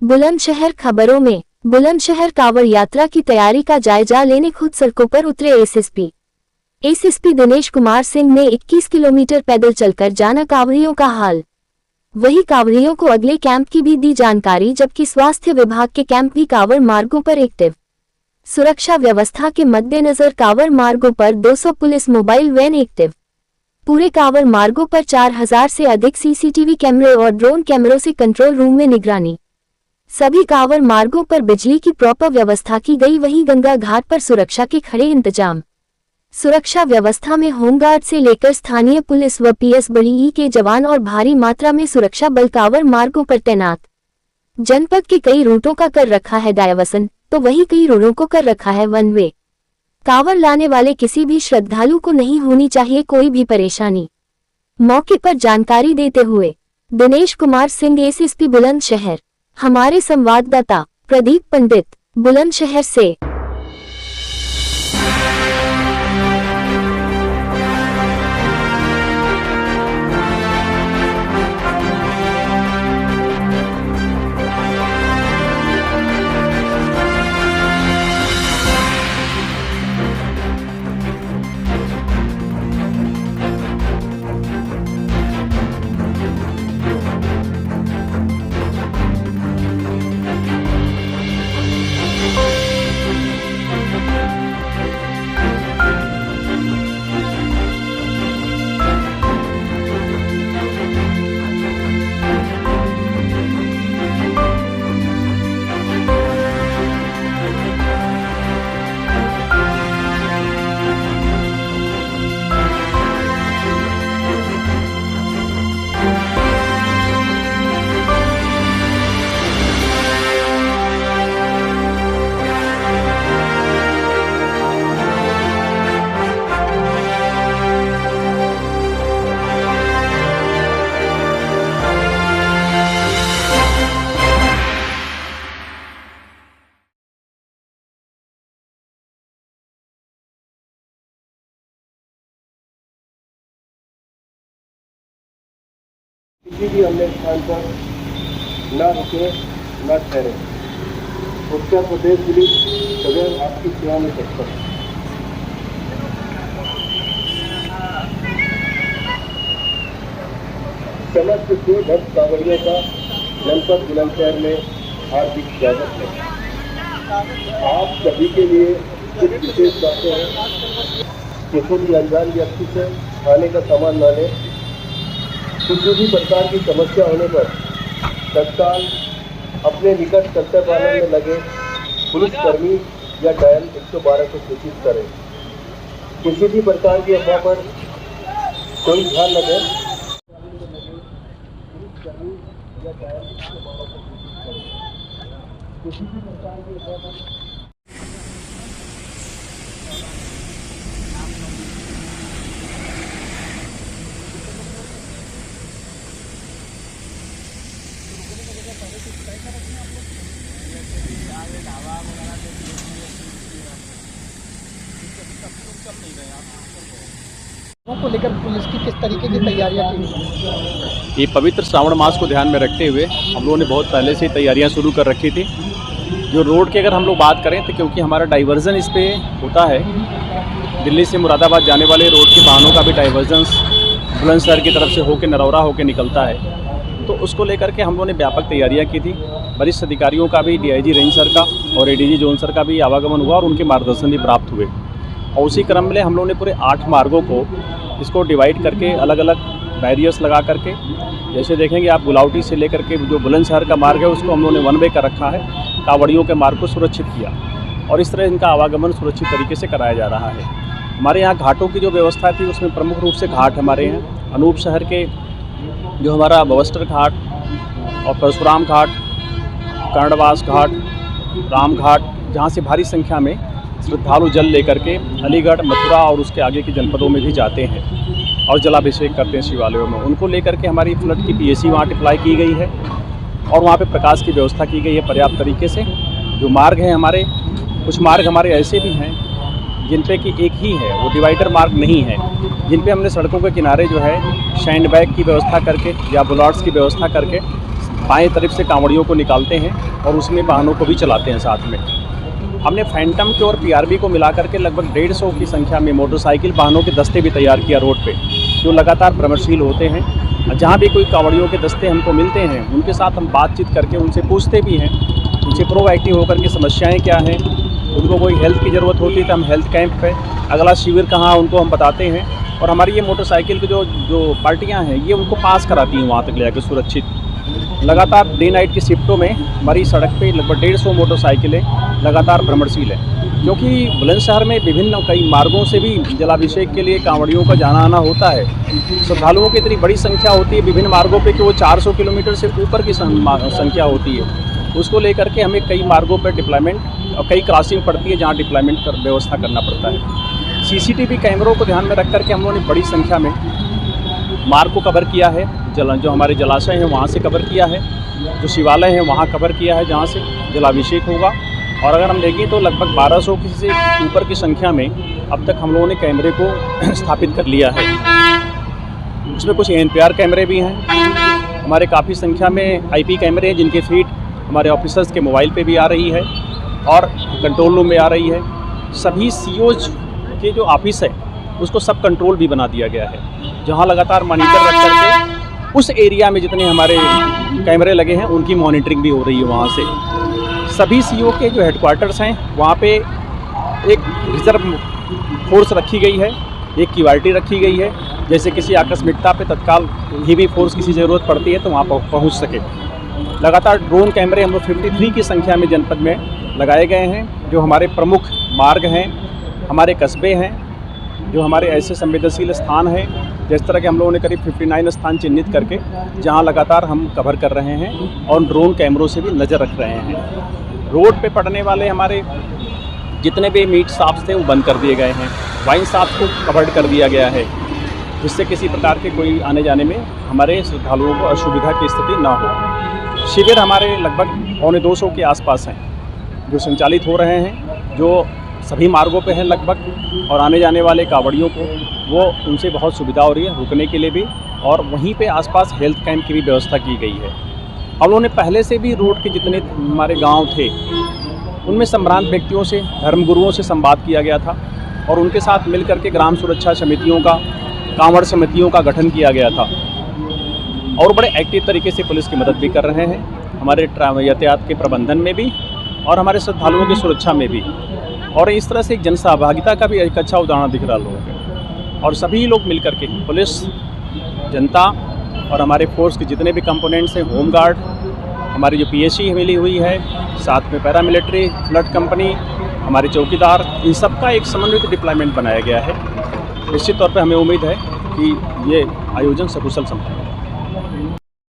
बुलंदशहर खबरों में बुलंदशहर कांवड़ यात्रा की तैयारी का जायजा लेने खुद सड़कों पर उतरे एसएसपी दिनेश कुमार सिंह ने 21 किलोमीटर पैदल चलकर जाना कांवड़ियों का हाल। वही कांवड़ियों को अगले कैंप की भी दी जानकारी, जबकि स्वास्थ्य विभाग के कैंप भी कांवड़ मार्गों पर एक्टिव। सुरक्षा व्यवस्था के मद्देनजर कांवड़ मार्गों पर 200 पुलिस मोबाइल वैन एक्टिव। पूरे कांवड़ मार्गों पर 4000 से अधिक सीसीटीवी कैमरे और ड्रोन कैमरों से कंट्रोल रूम में निगरानी। सभी कांवड़ मार्गों पर बिजली की प्रॉपर व्यवस्था की गई। वहीं गंगा घाट पर सुरक्षा के खड़े इंतजाम। सुरक्षा व्यवस्था में होमगार्ड से लेकर स्थानीय पुलिस व पीएसबी के जवान और भारी मात्रा में सुरक्षा बल कांवड़ मार्गों पर तैनात। जनपद के कई रूटों का कर रखा है डायवर्सन, तो वहीं कई रोडों को कर रखा है वन वे। कांवड़ लाने वाले किसी भी श्रद्धालु को नहीं होनी चाहिए कोई भी परेशानी। मौके पर जानकारी देते हुए दिनेश कुमार सिंह, एसएसपी बुलंदशहर। हमारे संवाददाता प्रदीप पंडित, बुलंदशहर से। किसी भी अन्य स्थान पर न रुके न ठहरे। उत्तर प्रदेश पुलिस सदैव आपकी सेवा में तत्पर है। समस्त शिव भक्त कांवड़ियों का जनपद बुलंदशहर में हार्दिक स्वागत है। आप सभी के लिए कुछ विशेष बातें हैं। किसी भी अनजान व्यक्ति से खाने का सामान न लें। किसी भी प्रकार की समस्या होने पर तत्काल अपने निकट कर्तव्य पालन में लगे पुलिसकर्मी या डायल 112 को सूचित करें। किसी भी प्रकार की अफवाह पर कोई ध्यान न दें। पुलिसकर्मी या डायल 112 को सूचित करें। किसी भी प्रकार की अफवाह पर को लेकर पुलिस की किस तरीके की तैयारियां की? ये पवित्र श्रावण मास को ध्यान में रखते हुए हम लोगों ने बहुत पहले से तैयारियां शुरू कर रखी थी। जो रोड की अगर हम लोग बात करें तो क्योंकि हमारा डाइवर्जन इस पे होता है, दिल्ली से मुरादाबाद जाने वाले रोड के वाहनों का भी डाइवर्जन बुलंदशहर की तरफ से होकर नरौरा होकर निकलता है, तो उसको लेकर के हम लोगों ने व्यापक तैयारियाँ की थी। वरिष्ठ अधिकारियों का भी, डीआईजी रेंज सर का और एडीजी जोन सर का भी आवागमन हुआ और उनके मार्गदर्शन भी प्राप्त हुए। और उसी क्रम में हम लोगों ने पूरे 8 मार्गों को इसको डिवाइड करके अलग अलग बैरियर्स लगा करके, जैसे देखेंगे आप गुलावटी से लेकर के जो बुलंदशहर का मार्ग है उसको हम लोगों ने वन वे कर रखा है। कांवड़ियों के मार्ग को सुरक्षित किया और इस तरह इनका आवागमन सुरक्षित तरीके से कराया जा रहा है। हमारे यहाँ घाटों की जो व्यवस्था थी उसमें प्रमुख रूप से घाट हमारे यहाँ अनूप शहर के जो हमारा बवस्टर घाट और परशुराम घाट, कर्णवास घाट, राम घाट, जहाँ से भारी संख्या में श्रद्धालु जल लेकर के अलीगढ़, मथुरा और उसके आगे के जनपदों में भी जाते हैं और जलाभिषेक करते हैं शिवालयों में। उनको लेकर के हमारी फ्लड की पीएसी वहाँ अप्लाई की गई है और वहाँ पे प्रकाश की व्यवस्था की गई है पर्याप्त तरीके से। जो मार्ग हैं हमारे, कुछ मार्ग हमारे ऐसे भी हैं जिन पे कि एक ही है, वो डिवाइडर मार्ग नहीं है, जिन पे हमने सड़कों के किनारे जो है सैंड बैग की व्यवस्था करके या बुलाट्स की व्यवस्था करके बाएं तरफ से कांवड़ियों को निकालते हैं और उसमें वाहनों को भी चलाते हैं साथ में। हमने फैंटम के और पीआरबी को मिलाकर के लगभग 150 की संख्या में मोटरसाइकिल वाहनों के दस्ते भी तैयार किया रोड पे, जो लगातार भ्रमणशील होते हैं। जहाँ भी कोई कांवड़ियों के दस्ते हमको मिलते हैं उनके साथ हम बातचीत करके उनसे पूछते भी हैं, उनसे प्रोएक्टिव होकर के समस्याएँ क्या हैं, उनको कोई हेल्थ की ज़रूरत होती है तो हम हेल्थ कैंप पे अगला शिविर कहाँ उनको हम बताते हैं। और हमारी ये मोटरसाइकिल की जो पार्टियाँ हैं ये उनको पास कराती हैं वहाँ तक ले जाकर सुरक्षित। लगातार डे नाइट की शिफ्टों में हमारी सड़क पे लगभग 150 मोटरसाइकिलें लगातार भ्रमणशील हैं, क्योंकि बुलंदशहर में विभिन्न कई मार्गों से भी जलाभिषेक के लिए कांवड़ियों का जाना आना होता है। श्रद्धालुओं की इतनी बड़ी संख्या होती है विभिन्न मार्गों पे कि वो 400 किलोमीटर से ऊपर की संख्या होती है। उसको लेकर के हमें कई मार्गों पर डिप्लॉयमेंट और कई क्रॉसिंग पड़ती है जहाँ डिप्लॉयमेंट कर व्यवस्था करना पड़ता है। सीसीटीवी कैमरों को ध्यान में रख करके हम लोगों ने बड़ी संख्या में मार्ग को कवर किया है। जो हमारे जलाशय हैं वहाँ से कवर किया है, जो शिवालय हैं वहाँ कवर किया है जहाँ से जलाभिषेक होगा। और अगर हम देखें तो लगभग 1200 से ऊपर की संख्या में अब तक हम लोगों ने कैमरे को स्थापित कर लिया है। उसमें कुछ NPR कैमरे भी हैं, हमारे काफ़ी संख्या में IP कैमरे हैं जिनके फीड हमारे ऑफिसर्स के मोबाइल पे भी आ रही है और कंट्रोल रूम में आ रही है। सभी COs के जो ऑफिस है उसको सब कंट्रोल भी बना दिया गया है, जहां लगातार मॉनिटर रख करके उस एरिया में जितने हमारे कैमरे लगे हैं उनकी मॉनिटरिंग भी हो रही है। वहां से सभी CO के जो हेडक्वार्टर्स हैं वहां पे एक रिजर्व फोर्स रखी गई है, एक क्यूआरटी रखी गई है, जैसे किसी आकस्मिकता पे तत्काल हेवी फोर्स किसी ज़रूरत पड़ती है तो वहाँ पहुँच सके। लगातार ड्रोन कैमरे हम लोग 53 की संख्या में जनपद में लगाए गए हैं, जो हमारे प्रमुख मार्ग हैं, हमारे कस्बे हैं, जो हमारे ऐसे संवेदनशील स्थान हैं। जिस तरह के हम लोगों ने करीब 59 स्थान चिन्हित करके जहां लगातार हम कवर कर रहे हैं और ड्रोन कैमरों से भी नज़र रख रहे हैं। रोड पे पड़ने वाले हमारे जितने भी मीट शॉप्स थे वो बंद कर दिए गए हैं, वाइन शॉप्स को कवर्ड कर दिया गया है, जिससे किसी प्रकार के कोई आने जाने में हमारे श्रद्धालुओं को असुविधा की स्थिति ना हो। शिविर हमारे लगभग 250 के आसपास हैं जो संचालित हो रहे हैं, जो सभी मार्गों पे हैं लगभग, और आने जाने वाले कांवड़ियों को वो उनसे बहुत सुविधा हो रही है रुकने के लिए भी, और वहीं पे आसपास हेल्थ कैंप की भी व्यवस्था की गई है। हम लोगों ने पहले से भी रोड के जितने हमारे गांव थे उनमें संभ्रांत व्यक्तियों से, धर्मगुरुओं से संवाद किया गया था और उनके साथ मिलकर के ग्राम सुरक्षा समितियों का, कांवड़ समितियों का गठन किया गया था और बड़े एक्टिव तरीके से पुलिस की मदद भी कर रहे हैं, हमारे यातायात के प्रबंधन में भी और हमारे श्रद्धालुओं की सुरक्षा में भी। और इस तरह से एक जन सहभागिता का भी एक अच्छा उदाहरण दिख रहा लोगों को। और सभी लोग मिलकर के, पुलिस, जनता और हमारे फोर्स के जितने भी कंपोनेंट्स हैं, होमगार्ड, हमारी जो PSC मिली हुई है, साथ में पैरामिलिट्री, फ्लड कंपनी, हमारे चौकीदार, इन सब का एक समन्वित डिप्लॉयमेंट बनाया गया है। निश्चित तौर पर हमें उम्मीद है कि ये आयोजन सकुशल संपन्न